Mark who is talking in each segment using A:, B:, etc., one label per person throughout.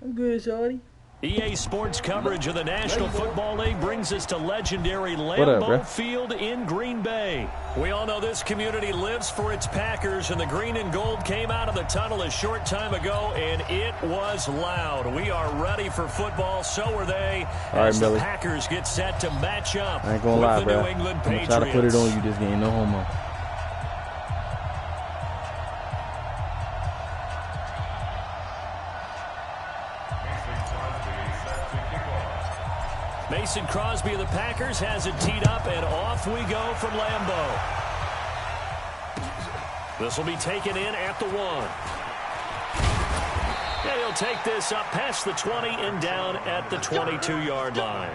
A: I'm good, shorty.
B: EA Sports coverage of the National Football League brings us to legendary Lambeau Field in Green Bay. We all know this community lives for its Packers, and the green and gold came out of the tunnel a short time ago, and it was loud. We are ready for football, so are they, as the Packers get set to match up with the New England Patriots.
A: I'm going to try to put it on you this game, no homo.
B: Mason Crosby of the Packers has it teed up, and off we go from Lambeau. This will be taken in at the 1. And he'll take this up past the 20 and down at the 22-yard line.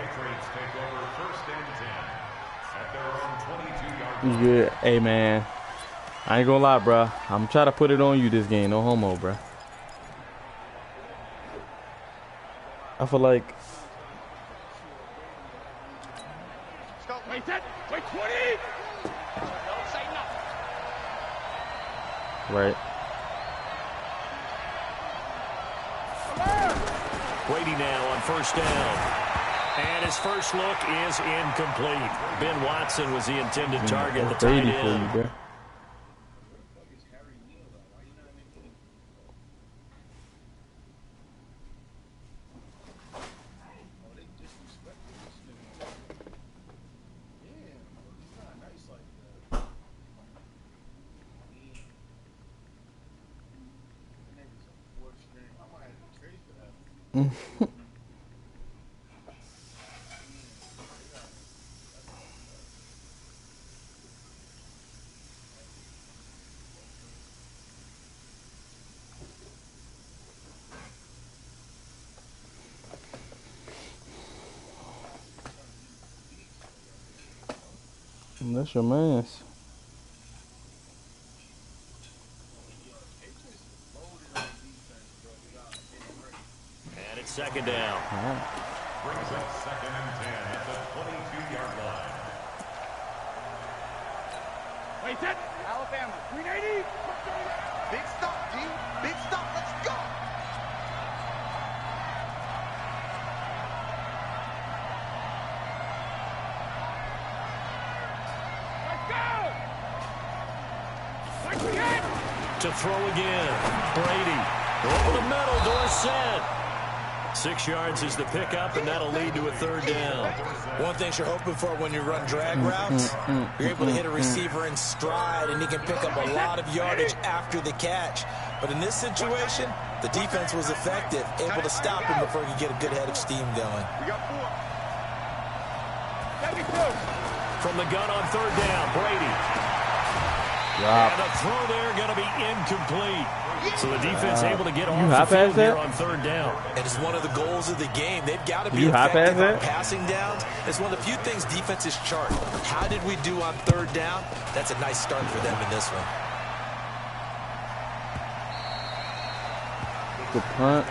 A: You good? Hey, man. I ain't gonna lie, bro. I'm trying to put it on you this game, no homo, bro. I feel like...
C: Wait, 20!
A: Right.
B: Brady now on first down. And his first look is incomplete. Ben Watson was the intended target, the tight end.
A: That's your man's.
B: And it's second down.
C: Brings up 2nd and 10 at the 22-yard line. Wait, set. Alabama, 380. Big stop, D. Big stop. Let's go.
B: To throw again. Brady. Over the middle. Dorsett. 6 yards is the pickup, and that'll lead to a 3rd down.
D: One thing you're hoping for when you run drag routes, you're able to hit a receiver in stride, and he can pick up a lot of yardage after the catch. But in this situation, the defense was effective, able to stop him before he could get a good head of steam going.
B: From the gun on 3rd down, Brady.
A: Wow.
B: And the throw there going to be incomplete. So the defense able to get off the field here on 3rd down.
D: And it's one of the goals of the game. They've got to be effective on passing downs. It's one of the few things defenses chart. How did we do on 3rd down? That's a nice start for them in this one.
A: Good punt.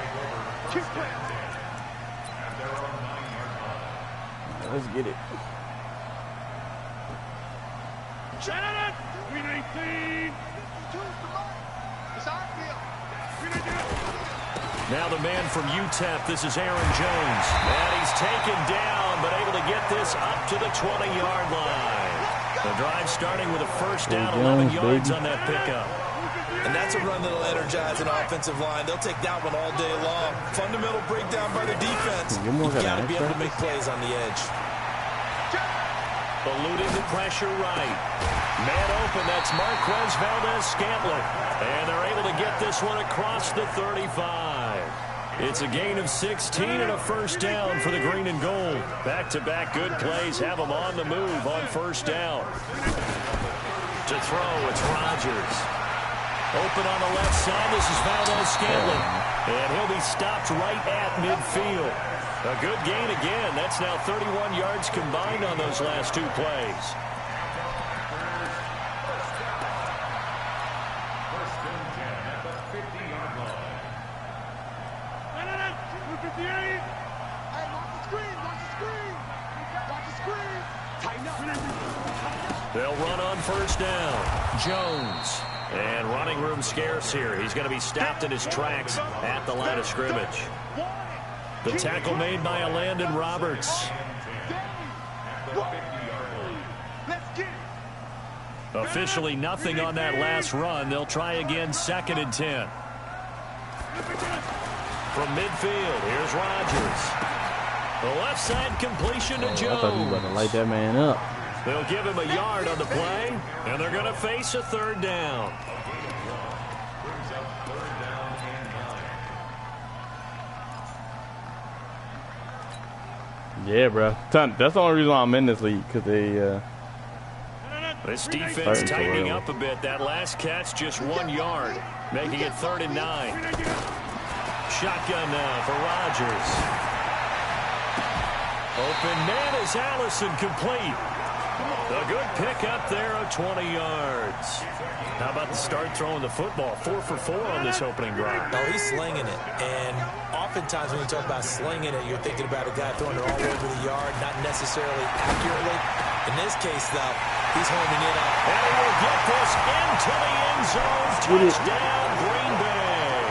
A: Let's get it.
C: Shannon, 319.
B: Now the man from UTEP, this is Aaron Jones. And he's taken down, but able to get this up to the 20-yard line. The drive starting with a first down, 11 yards on that pickup.
D: And that's a run that'll energize an offensive line. They'll take that one all day long. Fundamental breakdown by the defense. You've got to be able to make plays on the edge.
B: Eluding the pressure right. Man open, that's Marquez Valdez-Scantling. And they're able to get this one across the 35. It's a gain of 16 and a first down for the green and gold. Back-to-back good plays have them on the move on first down. To throw, it's Rodgers. Open on the left side, this is Valdez-Scantling. And he'll be stopped right at midfield. A good gain again. That's now 31 yards combined on those last 2 plays.
C: First and 10 at the 50-yard line. Hey, watch the screen, watch the screen. Watch the screen. Tighten up.
B: They'll run on first down. Jones. And running room scarce here. He's going to be stopped in his tracks at the line of scrimmage. The tackle made by Landon Roberts. Officially nothing on that last run. They'll try again, 2nd and 10. From midfield, here's Rodgers. The left side completion to Jones.
A: I thought you were about to light that man up.
B: They'll give him a yard on the play, and they're going to face a 3rd down.
A: Yeah, bro. That's the only reason why I'm in this league, because they
B: this defense tightening up a bit. That last catch, just 1 yard, making it 3rd and 9. Shotgun now for Rodgers. Open man is Allison, complete. A good pickup there of 20 yards. How about the start throwing the football? 4 for 4 on this opening drive.
D: Oh, he's slinging it. And oftentimes when you talk about slinging it, you're thinking about a guy throwing it all over the yard, not necessarily accurately. In this case, though, he's homing it up.
B: And he will get this into the end zone. Touchdown, Green Bay.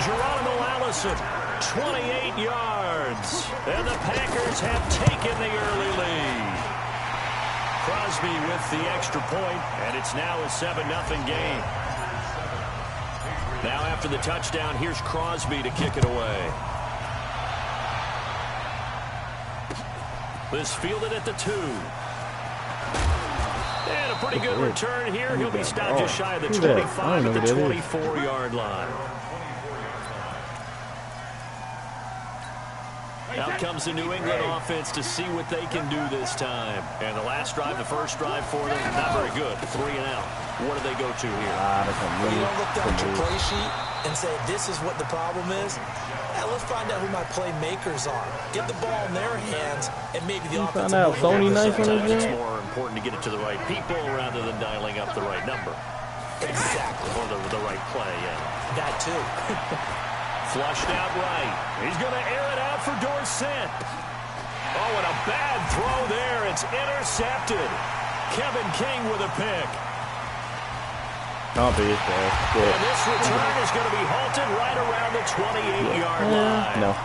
B: Geronimo Allison, 28 yards. And the Packers have taken the early lead. Crosby with the extra point, and it's now a 7-0 game. Now after the touchdown, here's Crosby to kick it away. This fielded at the 2. And a pretty good return here. He'll be stopped just shy of the 25 at the 24-yard line. Out comes the New England offense to see what they can do this time. And the last drive, the first drive for them, not very good. 3 and out. What do they go to here?
D: You don't look down at your play sheet and say, this is what the problem is. Now let's find out who my playmakers are. Get the ball in their hands, and maybe the offense will
B: Sometimes it's more important to get it to the right people rather than dialing up the right number.
D: Exactly.
B: Or the right play, yeah.
D: That too.
B: Flushed out right. He's going to air it out for Dorsett. Oh, and a bad throw there. It's intercepted. Kevin King with a pick.
A: Can't be it, bro.
B: And this return is going to be halted right around the 28-yard line.
A: No.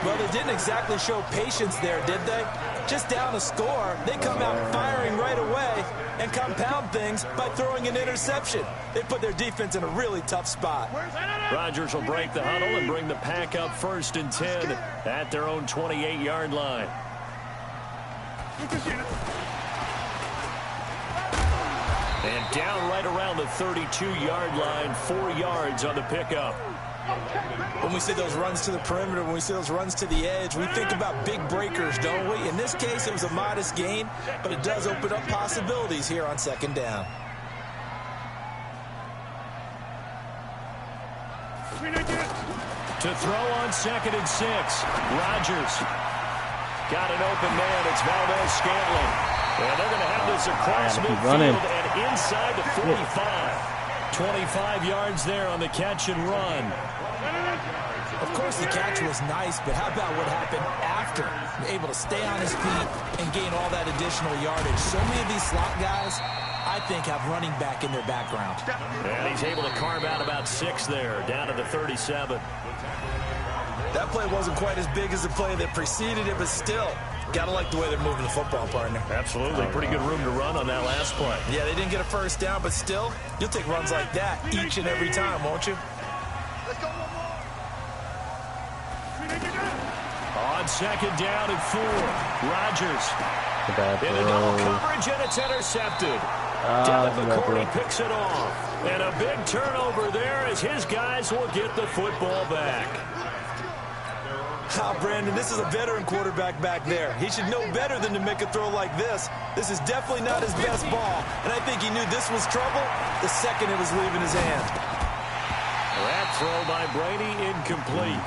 D: Well, they didn't exactly show patience there, did they? Just down a score, they come out firing right away and compound things by throwing an interception. They put their defense in a really tough spot.
B: Rodgers will break the huddle and bring the Pack up 1st and 10 at their own 28-yard line. And down right around the 32-yard line, 4 yards on the pickup.
D: When we see those runs to the perimeter, when we see those runs to the edge, we think about big breakers, don't we? In this case, it was a modest gain, but it does open up possibilities here on 2nd down.
B: To throw on 2nd and 6, Rodgers. Got an open man. It's Valdez-Scantling. And they're going to have this across midfield and inside the 45. 25 yards there on the catch and run.
D: Of course, the catch was nice, but how about what happened after? Able to stay on his feet and gain all that additional yardage. So many of these slot guys, I think, have running back in their background.
B: And he's able to carve out about 6 there, down to the 37.
D: That play wasn't quite as big as the play that preceded it, but still, gotta like the way they're moving the football, partner.
B: Absolutely. Pretty good room to run on that last play.
D: Yeah, they didn't get a first down, but still, you'll take runs like that each and every time, won't you?
C: Let's go one more.
B: On 2nd down and 4, Rodgers. In a double coverage, and it's intercepted. Devin McCourty picks it off. And a big turnover there as his guys will get the football back.
D: Brandon, this is a veteran quarterback back there. He should know better than to make a throw like this. This is definitely not his best ball, and I think he knew this was trouble the second it was leaving his hand.
B: That throw by Brady incomplete.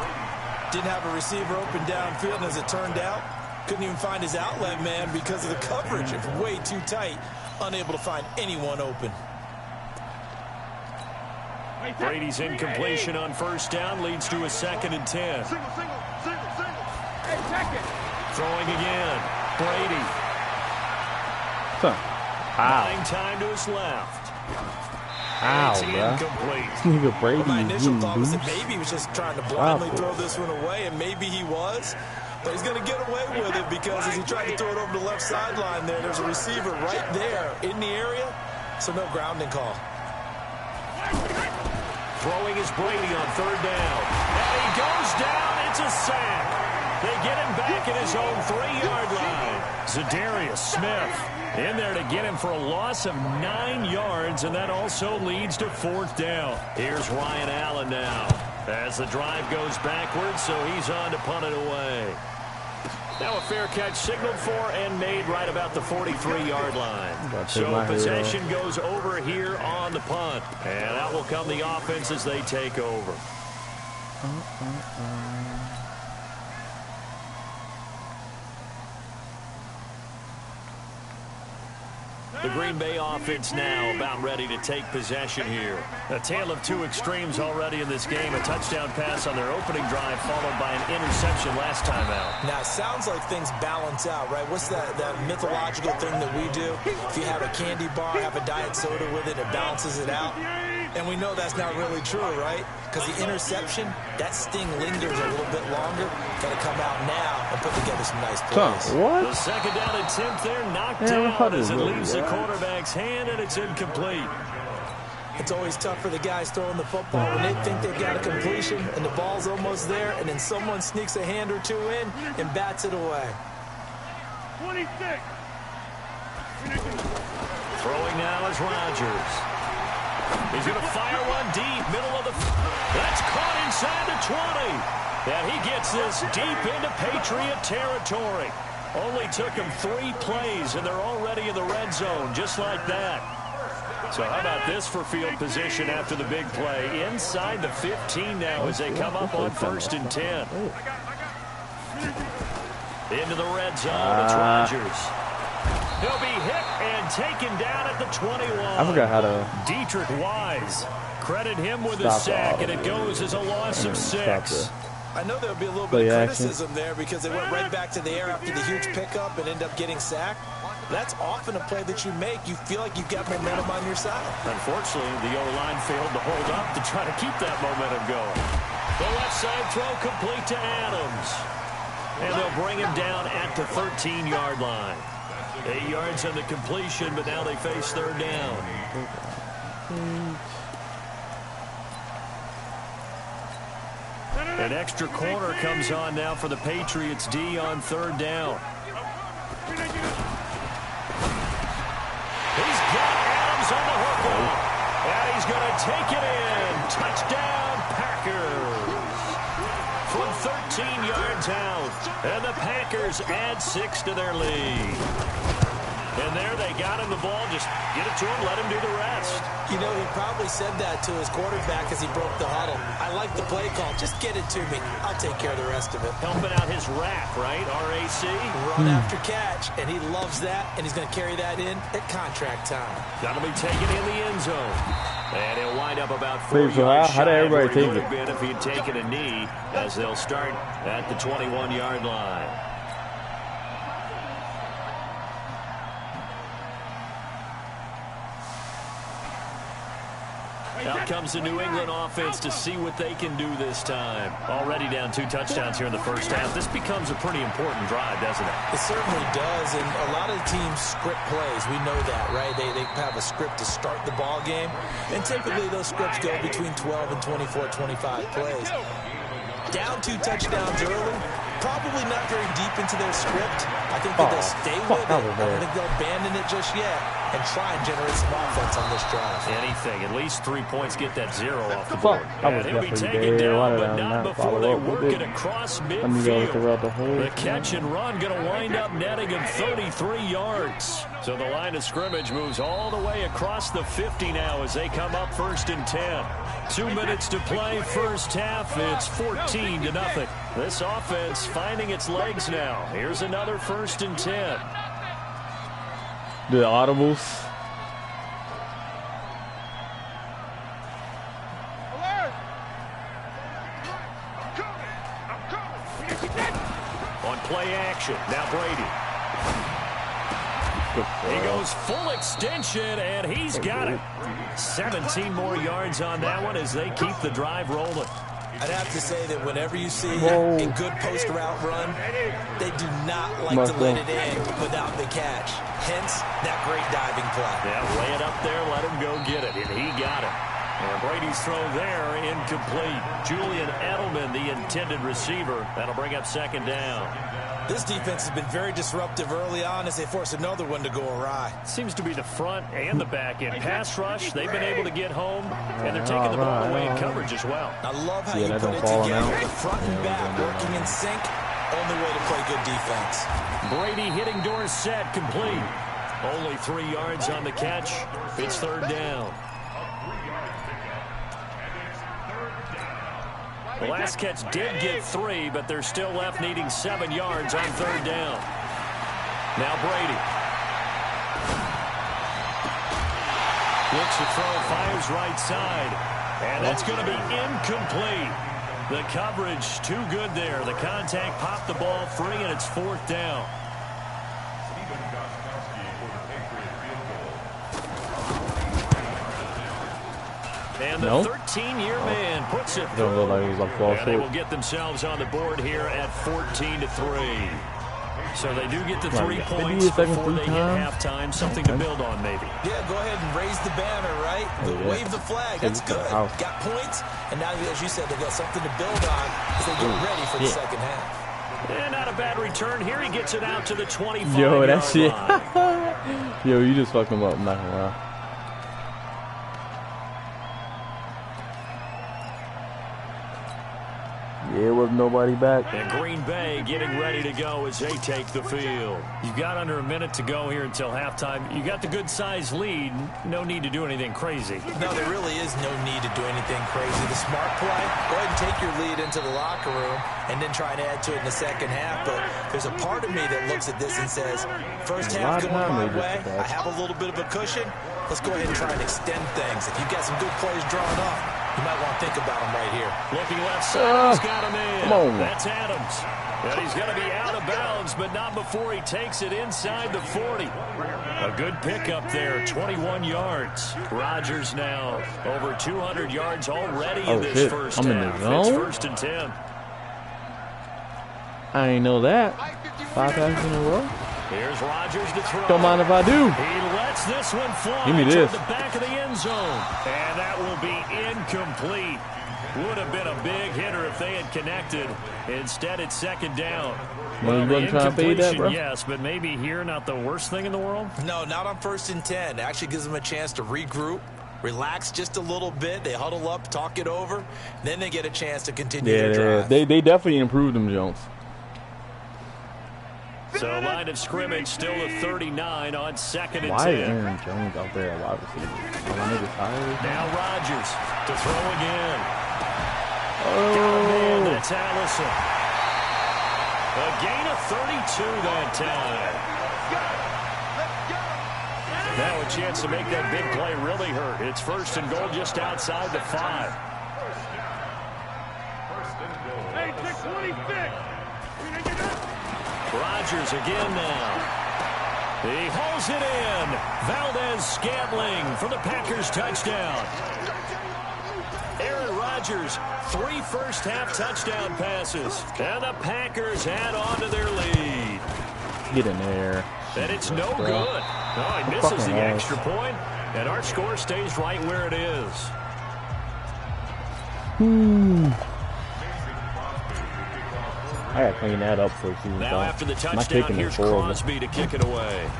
D: Didn't have a receiver open downfield, and as it turned out, couldn't even find his outlet man because of the coverage. It was way too tight, unable to find anyone open.
B: Brady's incompletion on 1st down leads to a 2nd and 10.
C: Single. Hey, check it.
B: Throwing again. Brady.
A: Wow.
B: Buying time to his left.
A: Ow,
B: It's
A: bro.
B: incomplete.
A: This nigga Brady
D: My
A: is
D: initial
A: getting
D: thought was that
A: loose.
D: maybe he was just trying to blindly
A: Wow.
D: throw this one away, and maybe he was. But he's going to get away with it because as he tried to throw it over the left sideline there's a receiver right there in the area, so no grounding call.
B: Throwing is Brady on third down. And he goes down. It's a sack. They get him back at his own 3-yard line. Zadarius Smith in there to get him for a loss of 9 yards, and that also leads to 4th down. Here's Ryan Allen now as the drive goes backwards, so he's on to punt it away. Now a fair catch signaled for and made right about the 43-yard line. So possession goes over here on the punt, and out will come the offense as they take over. The Green Bay offense now about ready to take possession here. A tale of two extremes already in this game. A touchdown pass on their opening drive followed by an interception last time out.
D: Now, it sounds like things balance out, right? What's that mythological thing that we do? If you have a candy bar, have a diet soda with it, it balances it out. And we know that's not really true, right? Because the interception, that sting lingers a little bit longer. Got to come out now and put together some nice plays.
A: What?
B: The second down attempt there knocked down as it leaves the quarterback's hand, and it's incomplete.
D: It's always tough for the guys throwing the football when they think they've got a completion and the ball's almost there, and then someone sneaks a hand or two in and bats it away.
C: 26.
B: Throwing now is Rodgers. He's going to fire one deep, middle of the... That's caught inside the 20. And he gets this deep into Patriot territory. Only took him 3 plays, and they're already in the red zone, just like that. So how about this for field position after the big play? Inside the 15 now as they come up on 1st and 10. Into the red zone, it's Rodgers. He'll be hit and taken down at the 21.
A: I forgot how to...
B: Dietrich Wise. Credit him with a sack, and it goes as a loss of 6.
D: I know there'll be a little bit of criticism there because they went right back to the air after the huge pickup and end up getting sacked. That's often a play that you make. You feel like you've got momentum on your side.
B: Unfortunately, the O-line failed to hold up to try to keep that momentum going. The left side throw complete to Adams. And they'll bring him down at the 13-yard line. 8 yards on the completion, but now they face 3rd down. An extra corner comes on now for the Patriots D on 3rd down. He's got Adams on the hook up. And he's going to take it in. Touchdown, Packers. From 13 yards out. And the Packers add 6 to their lead. And there they got him the ball. Just get it to him, let him do the rest.
D: You know, he probably said that to his quarterback as he broke the huddle. I like the play call. Just get it to me. I'll take care of the rest of it.
B: Helping out his rack, right? RAC.
D: Run after catch, and he loves that, and he's going to carry that in at contract time.
B: That'll be taken in the end zone. And he'll wind up about 4
A: So
B: yards
A: how did
B: shy of where
A: everybody
B: he
A: take
B: would
A: it?
B: have been if he'd taken a knee, as they'll start at the 21-yard line. Out comes the New England offense to see what they can do this time. Already down 2 touchdowns here in the first half. This becomes a pretty important drive, doesn't it?
D: It certainly does, and a lot of teams script plays. We know that, right? They have a script to start the ball game, and typically those scripts go between 12 and 24, 25 plays. Down 2 touchdowns early, probably not very deep into their script. I think that they'll stay with it. I don't think they'll abandon it just yet and try and generate some offense on this drive.
B: Anything. At least 3 points get that 0 off the board.
A: I was
B: And he'll be
A: definitely
B: taken
A: dead. Why
B: down,
A: did
B: but
A: I
B: not
A: not
B: before
A: follow
B: they
A: up with
B: work
A: it?
B: it across
A: Let me go throughout the whole
B: midfield. The catch and run going to wind up netting him 33 yards. So the line of scrimmage moves all the way across the 50 now as they come up 1st and 10. 2 minutes to play first half. It's 14-0. This offense finding its legs now. Here's another 1st and 10.
A: The audibles.
B: On play action, now Brady. He goes full extension, and he's got it. 17 more yards on that one as they keep the drive rolling.
D: I'd have to say that whenever you see a good post route run, they do not like to let it in without the catch. Hence, that great diving play.
B: Yeah, lay it up there, let him go get it, and he got it. And Brady's throw there, incomplete. Julian Edelman, the intended receiver. That'll bring up second down.
D: This defense has been very disruptive early on as they force another one to go awry.
B: Seems to be the front and the back end. Pass rush, they've been able to get home, and they're taking the ball away in coverage as well.
D: I love how you put it together. The front and back working in sync. Only way to play good defense. Brady hitting Dorsett complete.
B: Only 3 yards on the catch. It's third down. The last catch did get 3, but they're still left needing 7 yards on third down. Now Brady. Looks to throw, fires right side. And that's going to be incomplete. The coverage too good there. The contact popped the ball free, and it's fourth down. And the 13-year man puts it through. And they will get themselves on the board here at 14-3. So they do get the 3 points before they hit halftime. Something to build on, maybe.
D: Yeah, go ahead and raise the banner, right? Wave the flag. That's good. Got points, and now, as you said, they've got something to build on as they get ready for the second half.
B: And not a bad return here. He gets it out to the 25-yard
A: Yo, that shit.
B: line.
A: Yo, you just fucked him up. I'm not gonna lie. There was nobody back.
B: And Green Bay getting ready to go as they take the field. You've got under a minute to go here until halftime. You got the good-sized lead. No need to do anything crazy.
D: No, there really is no need to do anything crazy. The smart play, go ahead and take your lead into the locker room and then try and add to it in the second half. But there's a part of me that looks at this and says, first half going my way, I have a little bit of a cushion. Let's go ahead and try and extend things. If you've got some good plays drawn up, you might want to think about them right here.
B: Looking left side, he's got him in.
A: Come on.
B: That's Adams. And he's going to be out of bounds, but not before he takes it inside the 40. A good pickup there, 21 yards. Rodgers now over 200 yards already in this first half.
A: In the zone?
B: It's first and 10.
A: I ain't know that. 5 passes in a row.
B: Here's Rodgers to throw.
A: Don't mind if I do.
B: He lets this one fly
A: Give me this.
B: toward the back of the end zone. And that will be incomplete. Would have been a big hitter if they had connected. Instead, it's second down.
A: You wasn't trying to fade that, bro?
B: Yes, but maybe here not the worst thing in the world?
D: No, not on first and 10. It actually gives them a chance to regroup, relax just a little bit. They huddle up, talk it over. Then they get a chance to continue their drive.
A: They definitely improved them, Jones.
B: So line of scrimmage still to 39 on second and 10.
A: Why is Aaron Jones out there a wide receiver?
B: Now Rodgers to throw again.
A: Oh,
B: That's Allison. A gain of 32 that time. Now a chance to make that big play really hurt. It's first and goal just outside the 5.
C: Hey, 626.
B: Rodgers again now. He hauls it in. Valdez-Scantling for the Packers touchdown. Aaron Rodgers, 3 first-half touchdown passes. And the Packers add on to their lead.
A: get in there.
B: And it's no good. No, he misses the extra point, and our score stays right where it is.
A: I gotta clean that up for a season.
B: Now after the touchdown, here's Crosby to kick it away.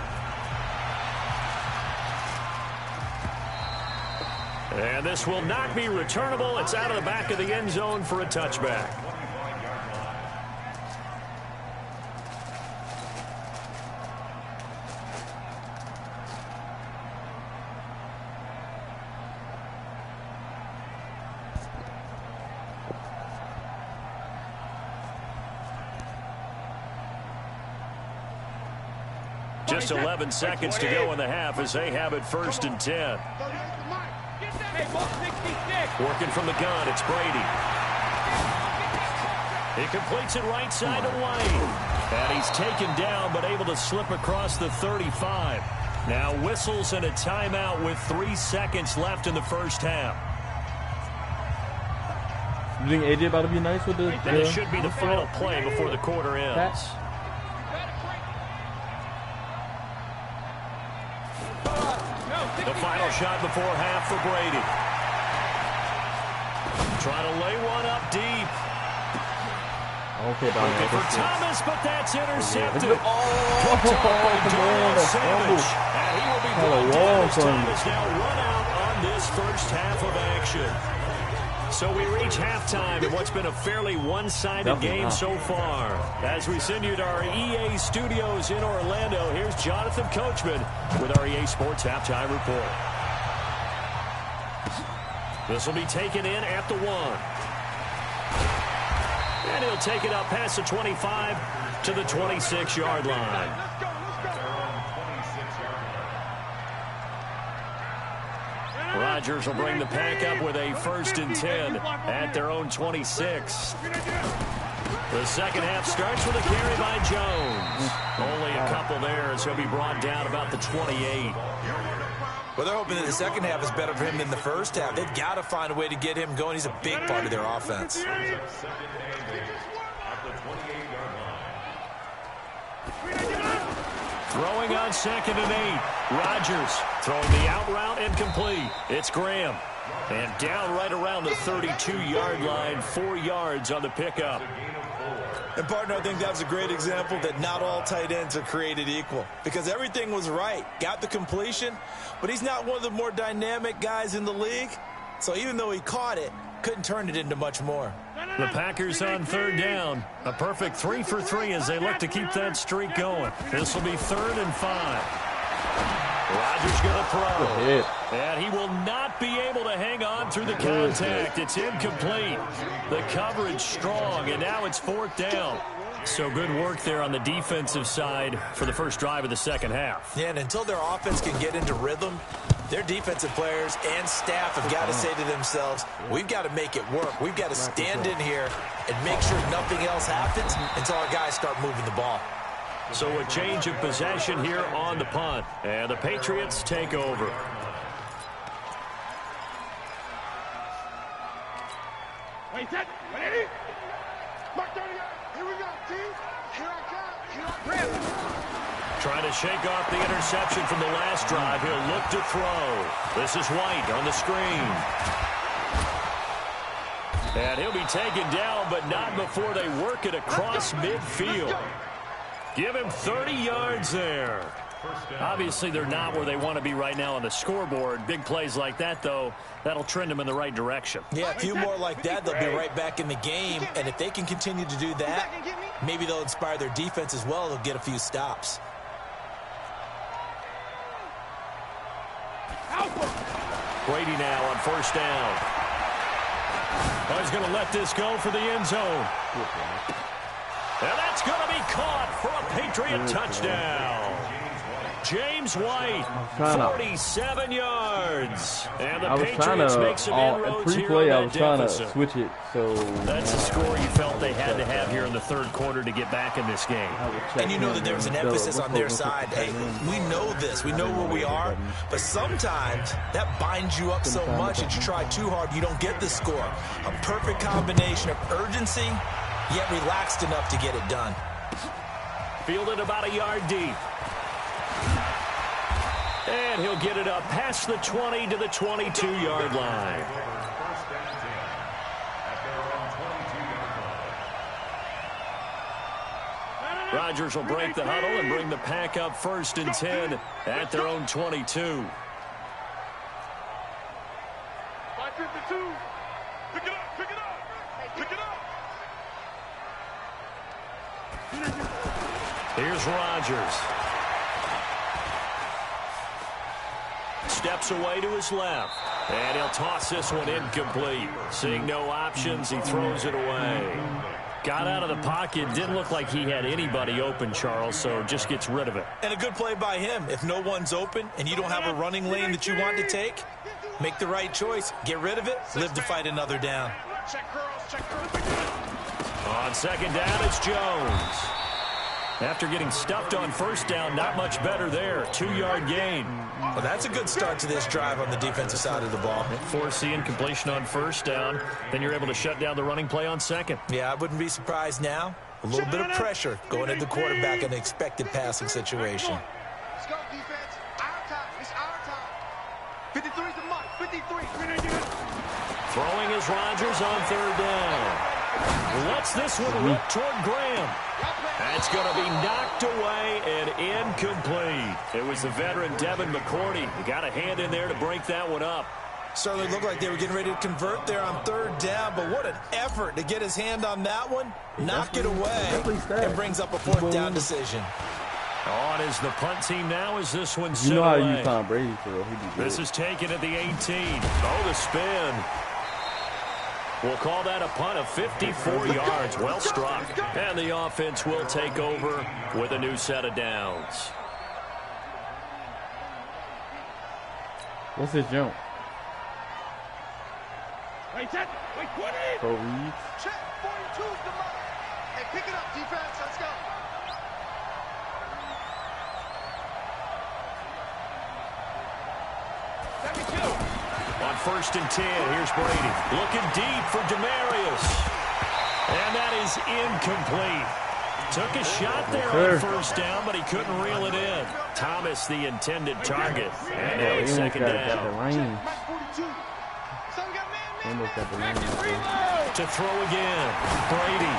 B: And this will not be returnable. It's out of the back of the end zone for a touchback. Just 11 seconds to go in the half as they have it first and 10. Working from the gun, it's Brady. He completes it right side to White. And he's taken down, but able to slip across the 35. Now whistles and a timeout with 3 seconds left in the first half.
A: You think AJ about to be nice with the...
B: And it should be the final play before the quarter ends. The final shot before half for Brady. Trying to lay one up deep.
A: Okay,
B: looking for Thomas, but that's intercepted.
A: Yeah. Oh,
B: And he will be brought down as time is now run out on this first half of action. So we reach halftime in what's been a fairly one-sided game so far. As we send you to our EA studios in Orlando, here's Jonathan Coachman with our EA Sports Halftime Report. This will be taken in at the 1. And he'll take it up past the 25 to the 26-yard line. Rodgers will bring the pack up with a 1st and 10 at their own 26. The second half starts with a carry by Jones. Only a couple there as he'll be brought down about the 28.
D: Well, they're hoping that the second half is better for him than the first half. They've got to find a way to get him going. He's a big part of their offense.
B: Throwing on 2nd and 8. Rodgers throwing the out route incomplete. It's Graham. And down right around the 32-yard line, 4 yards on the pickup.
D: And, partner, I think that was a great example that not all tight ends are created equal. Because everything was right. Got the completion, but he's not one of the more dynamic guys in the league. So even though he caught it, couldn't turn it into much more.
B: The Packers on 3rd down. A perfect 3 for 3 as they look to keep that streak going. This will be 3rd and 5. Rodgers going to throw. And he will not be able to hang on through the contact. It's incomplete. The coverage strong, and now it's 4th down. So good work there on the defensive side for the first drive of the second half.
D: Yeah, and until their offense can get into rhythm, their defensive players and staff have got to say to themselves, we've got to make it work. We've got to stand in here and make sure nothing else happens until our guys start moving the ball.
B: So a change of possession here on the punt. And the Patriots take over.
C: Wait, set. Ready? Mark 30. Here we go, team. Here I come. Here I grab.
B: Trying to shake off the interception from the last drive. He'll look to throw. This is White on the screen. And he'll be taken down, but not before they work it across midfield. Give him 30 yards there. Obviously, they're not where they want to be right now on the scoreboard. Big plays like that, though, that'll trend them in the right direction.
D: Yeah, a few more like that, they'll be right back in the game. And if they can continue to do that, maybe they'll inspire their defense as well. They'll get a few stops.
B: Brady now on 1st down. Oh, he's going to let this go for the end zone. And that's going to be caught for a Patriot touchdown. James White, 47 yards. And the Patriots make some inroads here on that
A: I was trying to
B: deficit.
A: switch it. So
B: That's the score you felt they had to have here in the 3rd quarter to get back in this game.
D: And you know that there's an emphasis on their side. Hey, we know this. We know where we are. But sometimes that binds you up so much that you try too hard, you don't get the score. A perfect combination of urgency, yet relaxed enough to get it done.
B: Fielded about a yard deep. And he'll get it up past the 20 to the 22-yard line. Rodgers will break the huddle and bring the pack up 1st and 10 at their own 22.
C: 552. Pick it up, pick it up, pick it up.
B: Here's Rodgers. Steps away to his left. And he'll toss this one incomplete. Seeing no options, he throws it away. Got out of the pocket. Didn't look like he had anybody open, Charles, so just gets rid of it.
D: And a good play by him. If no one's open and you don't have a running lane that you want to take, make the right choice. Get rid of it. Live to fight another down.
C: Check girls, check girls.
B: On On second down, it's Jones. After getting stuffed on first down, not much better there. 2-yard gain.
D: Well, that's a good start to this drive on the defensive side of the ball.
B: Force the incompletion on first down. Then you're able to shut down the running play on second.
D: Yeah, I wouldn't be surprised now. A little bit of pressure going at the quarterback in an expected passing situation.
C: Let's go, defense. Our time. It's our time. 53's the mark. 53.
B: Throwing is Rodgers on third down. Lets this one rip toward Graham. That's going to be knocked away and incomplete. It was the veteran Devin McCourty. He got a hand in there to break that one up.
D: Certainly looked like they were getting ready to convert there on third down, but what an effort to get his hand on that one, knock it away, and brings up a fourth down decision.
B: On is the punt team now as this one's
A: You know how to
B: away.
A: use Tom Brady for real.
B: This is taken at the 18. Oh, the spin. We'll call that a punt of 54 yards. Well struck. And the offense will take over with a new set of downs.
A: What's his jump?
C: Wait, set. Wait, 20.
A: Pro reads.
C: Check. 42's the mark. Hey, pick it up, defense. Let's go.
B: On first and 10, here's Brady. Looking deep for Demarius. And that is incomplete. Took a shot there on first down, but he couldn't reel it in. Thomas, the intended target. And now it's second down. To throw again. Brady.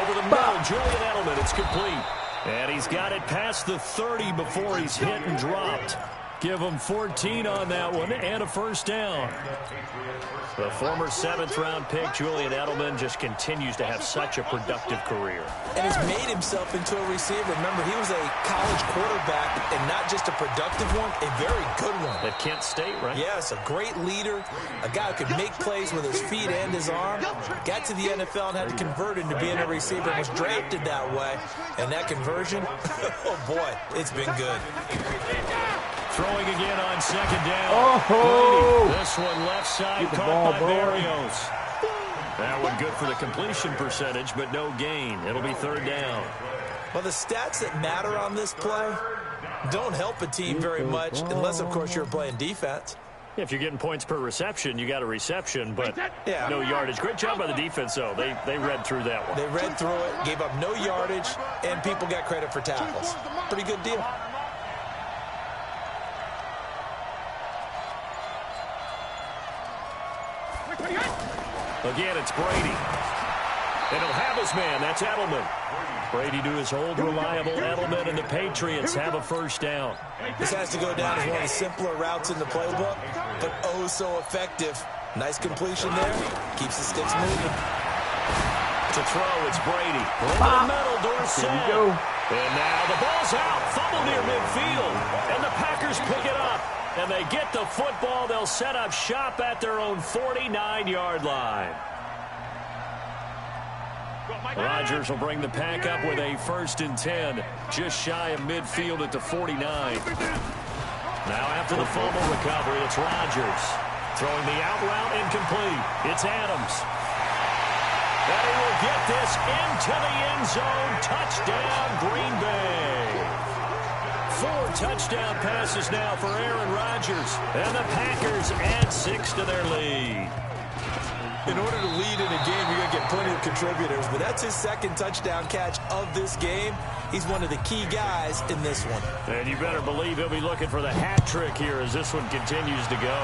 B: Over the middle, Julian Edelman. It's complete. And he's got it past the 30 before he's hit and dropped. Give him 14 on that one and a first down. The former 7th-round pick, Julian Edelman, just continues to have such a productive career.
D: And has made himself into a receiver. Remember, he was a college quarterback, and not just a productive one, a very good one.
B: At Kent State, right?
D: Yes, a great leader, a guy who could make plays with his feet and his arm. Got to the NFL and had to convert into being a receiver and was drafted that way. And that conversion, oh boy, it's been good.
B: Throwing again on second down.
A: Oh!
B: Brady. This one left side caught by Barrios. That one good for the completion percentage, but no gain. It'll be third down.
D: Well, the stats that matter on this play don't help a team very much unless, of course, you're playing defense.
B: If you're getting points per reception, you got a reception, but no yardage. Great job by the defense, though. They read through that one.
D: They read through it, gave up no yardage, and people got credit for tackles. Pretty good deal.
B: Again, it's Brady. And he'll have his man. That's Edelman. Brady to his old reliable Edelman, and the Patriots have a first down.
D: This has to go down as one of the simpler routes in the playbook, but oh so effective. Nice completion there. Keeps the sticks moving.
B: To throw, it's Brady. Into the middle, Dorsett.
A: There we go.
B: And now the ball's out. Fumble near midfield. And the Packers pick it up. And they get the football. They'll set up shop at their own 49-yard line. Rodgers will bring the pack up with a 1st and 10. Just shy of midfield at the 49. Now after the fumble recovery, it's Rodgers. Throwing the out route incomplete. It's Adams. And he will get this into the end zone. Touchdown, Green Bay. 4 touchdown passes now for Aaron Rodgers. And the Packers add 6 to their lead.
D: In order to lead in a game, you're going to get plenty of contributors, but that's his 2nd touchdown catch of this game. He's one of the key guys in this one.
B: And you better believe he'll be looking for the hat trick here as this one continues to go.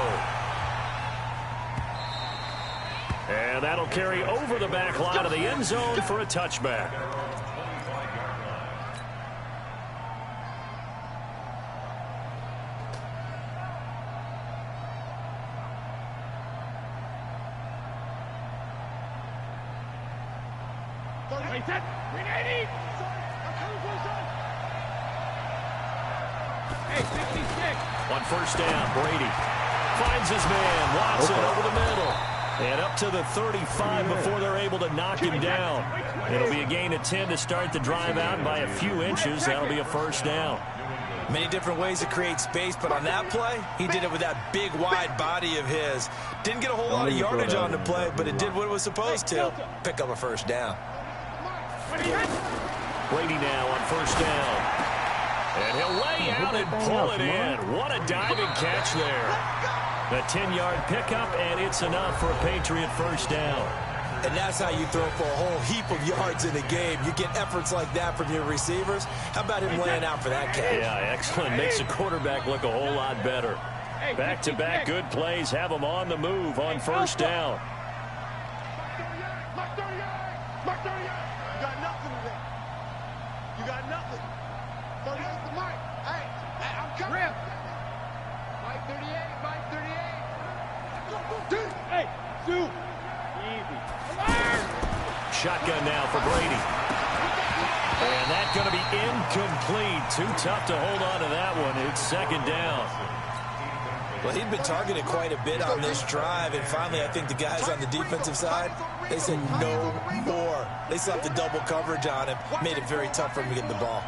B: And that'll carry over the back line of the end zone for a touchback. On first down, Brady finds his man. Watson over the middle. And up to the 35 before they're able to knock him down. It'll be a gain of 10 to start the drive out by a few inches. That'll be a first down.
D: Many different ways to create space, but on that play, he did it with that big, wide body of his. Didn't get a whole lot of yardage on the play, but it did what it was supposed to. Pick up a first down.
B: Brady now on first down. And he'll lay out and pull it in. What a diving catch there. A 10-yard pickup, and it's enough for a Patriot first down.
D: And that's how you throw for a whole heap of yards in a game. You get efforts like that from your receivers. How about him laying out for that catch?
B: Yeah, excellent. Makes the quarterback look a whole lot better. Back-to-back good plays have him on the move on first down.
C: Mark 38. You got nothing today. You got nothing. 38 to Mike. Hey, I'm coming. Mike 38, Mike 38. Hey, Sue. Easy.
B: Shotgun now for Brady. And that's going to be incomplete. Too tough to hold on to that one. It's second down.
D: Well, he'd been targeted quite a bit on this drive, and finally I think the guys on the defensive side, they said no more. They slapped the double coverage on him, made it very tough for him to get the ball.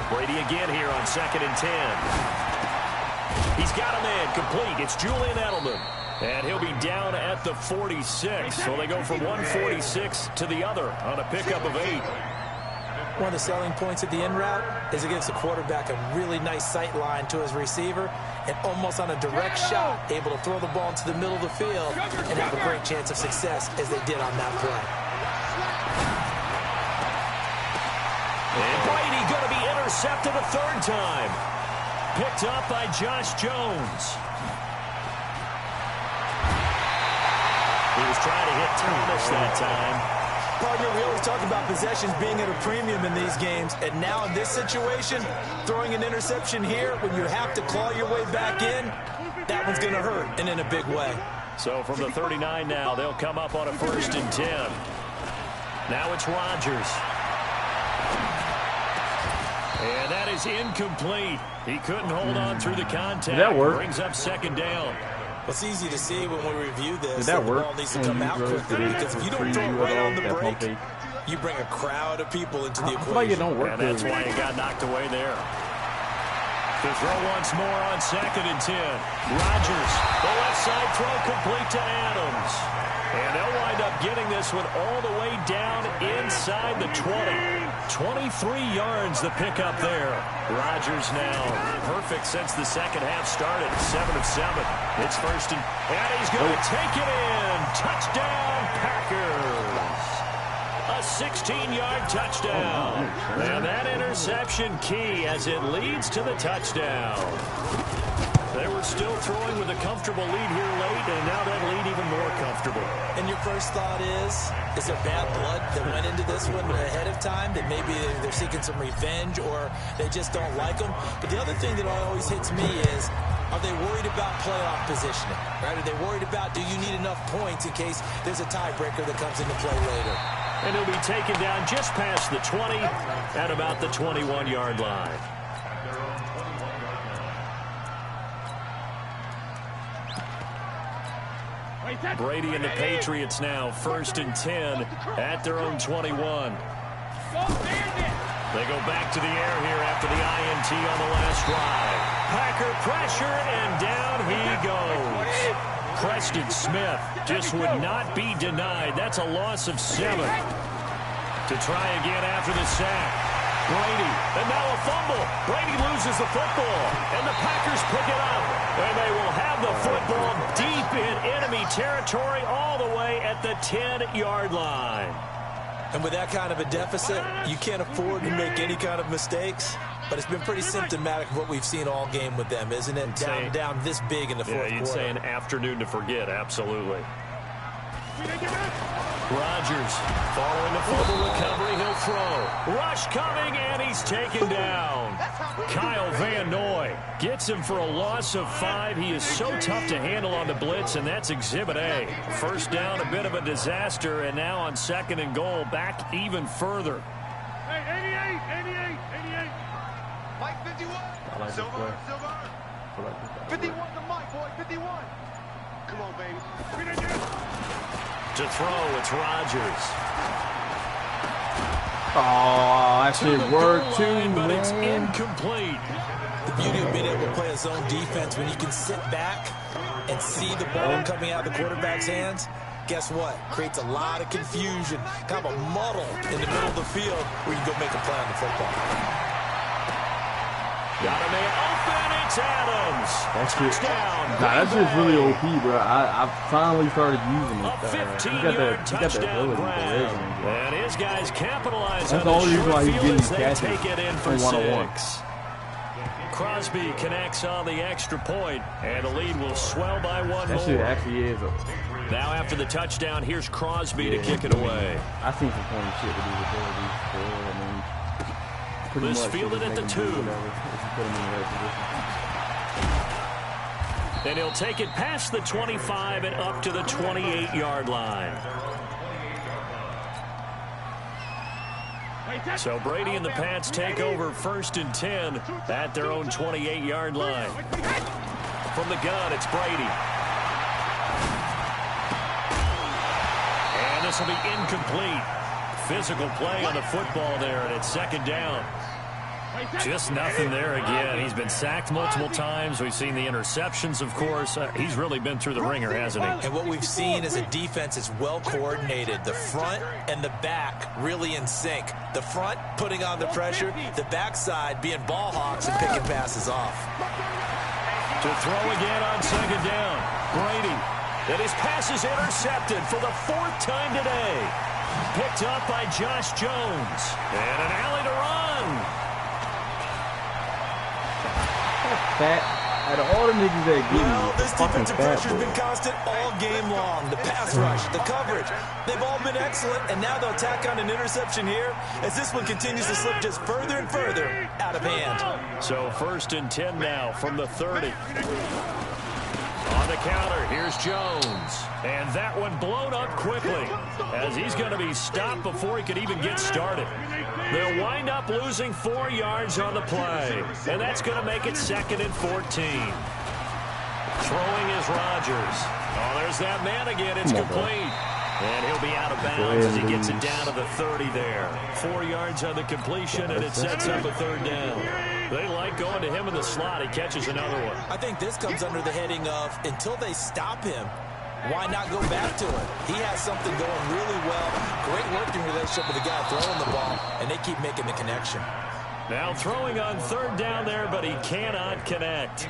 B: Brady again here on 2nd and 10. He's got him in, complete. It's Julian Edelman. And he'll be down at the 46. So they go from 146 to the other on a pickup of 8.
D: One of the selling points of the in route is it gives the quarterback a really nice sight line to his receiver and almost on a direct shot able to throw the ball into the middle of the field and have a great chance of success as they did on that play.
B: And Brady going to be intercepted a third time. Picked up by Josh Jones. He was trying to hit Thomas that time.
D: Partner, we always talk about possessions being at a premium in these games, and now in this situation, throwing an interception here when you have to claw your way back in, that one's going to hurt, and in a big way.
B: So from the 39 now, they'll come up on a 1st and 10. Now it's Rodgers. And that is incomplete. He couldn't hold on through the contact.
A: Did that work?
B: Brings up 2nd down.
D: It's easy to see when we review this
A: that
D: the
A: work?
D: ball needs to come out quickly, because if you don't throw it right on the break, you bring a crowd of people into the equation.
A: Like it don't work.
B: And that's why he got knocked away there. To throw once more on 2nd and 10. Rodgers, the left side throw complete to Adams. And they'll wind up getting this one all the way down inside the 20. 23 yards the pickup there. Rodgers now perfect since the second half started. 7 of 7. It's 1st and he's going to take it in. Touchdown Packers. A 16-yard touchdown. And that interception key as it leads to the touchdown. They were still throwing with a comfortable lead here late, and now that lead even more comfortable.
D: And your first thought is there bad blood that went into this one ahead of time, that maybe they're seeking some revenge or they just don't like them? But the other thing that always hits me is, are they worried about playoff positioning? Right? Are they worried about, do you need enough points in case there's a tiebreaker that comes into play later?
B: And he'll be taken down just past the 20 at about the 21-yard line. Brady and the Patriots now 1st and 10 at their own 21. They go back to the air here after the INT on the last drive. Packer pressure, and down he goes. Preston Smith just would not be denied. That's a loss of 7. To try again after the sack. Brady, and now a fumble. Brady loses the football, and the Packers pick it up. And they will have the football deep in enemy territory all the way at the 10-yard line.
D: And with that kind of a deficit, you can't afford to make any kind of mistakes. But it's been pretty symptomatic of what we've seen all game with them, isn't it? Down this big in the fourth quarter.
B: Yeah, you'd say an afternoon to forget, absolutely. Rodgers following the fumble recovery, he'll throw. Rush coming, and he's taken down. Kyle Van Noy gets him for a loss of 5. He is so tough to handle on the blitz, and that's Exhibit A. First down, a bit of a disaster, and now on 2nd and goal, back even further.
C: Hey, 88. Mike 51.
A: I like this play.
C: Silver. 51 to Mike, boy, 51. Come on, baby.
B: To throw, it's Rodgers.
A: Oh, that shit worked too,
B: but
A: man.
B: it's incomplete.
D: The beauty of being able to play a zone defense when you can sit back and see the ball coming out of the quarterback's hands guess what? Creates a lot of confusion, kind of a muddle in the middle of the field where you can go make a play on the football.
B: Got a man open. It's Adams.
A: That's
B: touchdown.
A: Nah, that's just really OP, bro. I finally started using it.
B: A 15-yard touchdown grab. And his guys capitalize on the short field as they take it in for 6. Crosby connects on the extra point, and the lead will swell by 1 more.
A: That shit actually is.
B: Now after the touchdown, here's Crosby to kick it away.
A: I seen some funny shit with these abilities. I mean,
B: this fielded at the 2. And he'll take it past the 25 and up to the 28-yard line. So Brady and the Pats take over 1st and 10 at their own 28-yard line. From the gun, it's Brady. And this will be incomplete. Physical play on the football there, and it's 2nd down. Just nothing there again. He's been sacked multiple times. We've seen the interceptions, of course. He's really been through the ringer, hasn't he?
D: And what we've seen is a defense is well coordinated. The front and the back really in sync. The front putting on the pressure, the backside being ball hawks and picking passes off.
B: To throw again on 2nd down. Brady. And his pass is intercepted for the 4th time today. Picked up by Josh Jones. And an alley to run.
A: Fat. Out of all the niggas that get
D: Well, this defensive pressure has
A: boy.
D: been constant all game long. The pass rush, the coverage, they've all been excellent, and now they'll tack on an interception here as this one continues to slip just further and further out of hand.
B: So 1st and 10 now from the 30. On the counter, here's Jones. And that one blown up quickly as he's going to be stopped before he could even get started. They'll wind up losing 4 yards on the play. And that's going to make it 2nd and 14. Throwing is Rodgers. Oh, there's that man again. It's complete. And he'll be out of bounds as he gets it down to the 30 there. 4 yards on the completion, and it sets up a 3rd down. They like going to him in the slot. He catches another one.
D: I think this comes under the heading of until they stop him, why not go back to it? He has something going really well. Great working relationship with the guy throwing the ball, and they keep making the connection.
B: Now throwing on 3rd down there, but he cannot connect.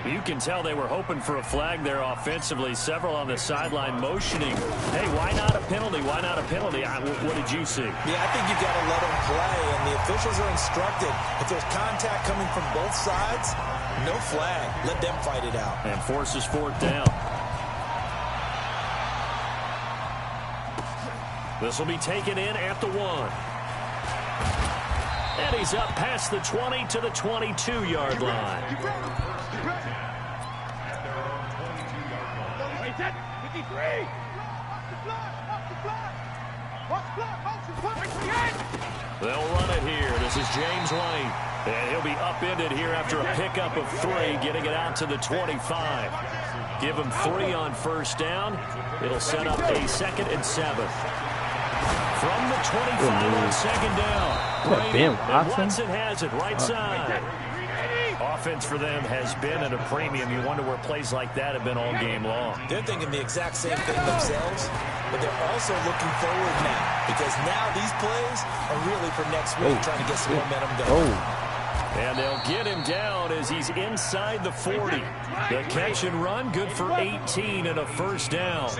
B: You can tell they were hoping for a flag there offensively. Several on the sideline motioning. Hey, why not a penalty? Why not a penalty? What did you see?
D: Yeah, I think you've got to let them play, and the officials are instructed. If there's contact coming from both sides, no flag. Let them fight it out.
B: And forces 4th down. This will be taken in at the 1. And he's up past the 20 to the 22-yard line. They'll run it here. This is James Lane. And he'll be upended here after a pickup of 3, getting it out to the 25. Give him 3 on 1st down. It'll set up a 2nd and 7. From the 25 on 2nd down. Brady, and Watson has it right side. Offense for them has been at a premium. You wonder where plays like that have been all game long.
D: They're thinking the exact same thing themselves, but they're also looking forward now because now these plays are really for next week, trying to get some momentum going.
B: And they'll get him down as he's inside the 40. The catch and run, good for 18 and a 1st down.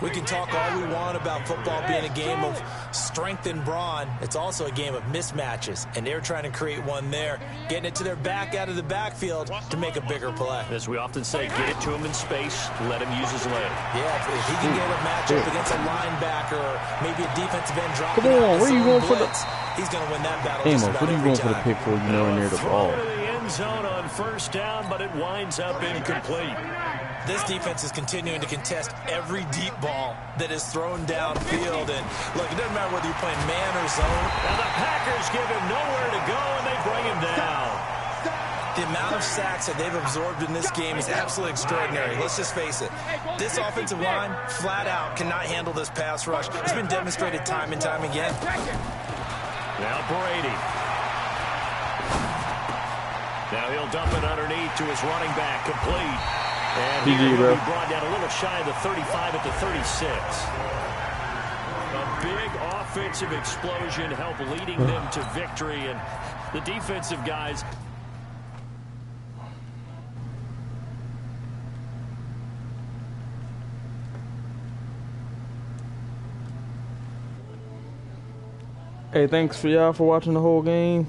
D: We can talk all we want about football being a game of strength and brawn. It's also a game of mismatches, and they're trying to create one there, getting it to their back out of the backfield to make a bigger play.
B: As we often say, get it to him in space, let him use his leg.
D: Yeah, if he can get a matchup against a linebacker or maybe a defensive end dropping
A: Come on, where are you going for the...
D: He's going to win that battle.
A: Amos, what are you going for the pick for? You know, near the ball.
B: Throw to the end zone on 1st down, but it winds up incomplete.
D: This defense is continuing to contest every deep ball that is thrown downfield. And look, it doesn't matter whether you're playing man or zone.
B: And the Packers give him nowhere to go, and they bring him down.
D: The amount of sacks that they've absorbed in this game is absolutely extraordinary. Let's just face it. This offensive line, flat out, cannot handle this pass rush. It's been demonstrated time and time again.
B: Now Brady. Now he'll dump it underneath to his running back, complete. And
A: GG, bro.
B: brought down a little shy of the 35 at the 36. A big offensive explosion helped leading them to victory, and the defensive guys.
A: Hey, thanks for y'all for watching the whole game.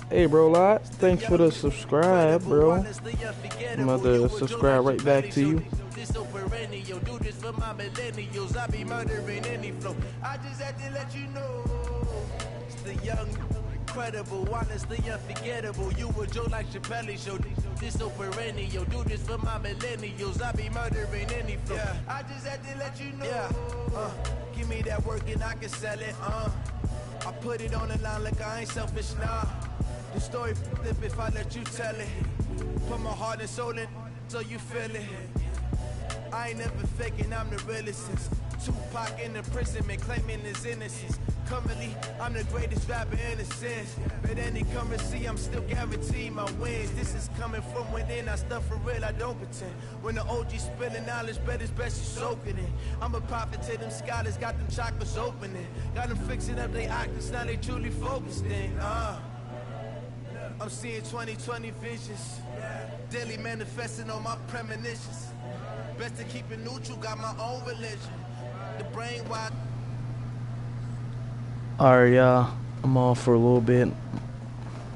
A: Hey, bro, lots. Thanks for the subscribe, bro. I'm about to subscribe right back to you.
E: Incredible, honestly unforgettable. You were Joe like Chappelle show. This so perennial. Do this for my millennials. I be murdering any flow. Yeah. I just had to let you know. Yeah. Give me that work and I can sell it. I put it on the line like I ain't selfish, nah. The story flip if I let you tell it. Put my heart and soul in so you feel it. I ain't never faking, I'm the realest since Tupac in the prison man claiming his innocence. Currently, I'm the greatest rapper in a sense. But any currency, I'm still guaranteed my wins. This is coming from within, I stuff for real, I don't pretend. When the OG spilling knowledge, bet it's best you soak it in. I'm a prophet to them scholars, got them chakras opening. Got them fixing up their octaves, now they truly focused in. I'm seeing 2020 visions. Daily manifesting on my premonitions. Best to keep it neutral, got my own religion. The brain wide.
A: Alright, y'all. I'm off for a little bit.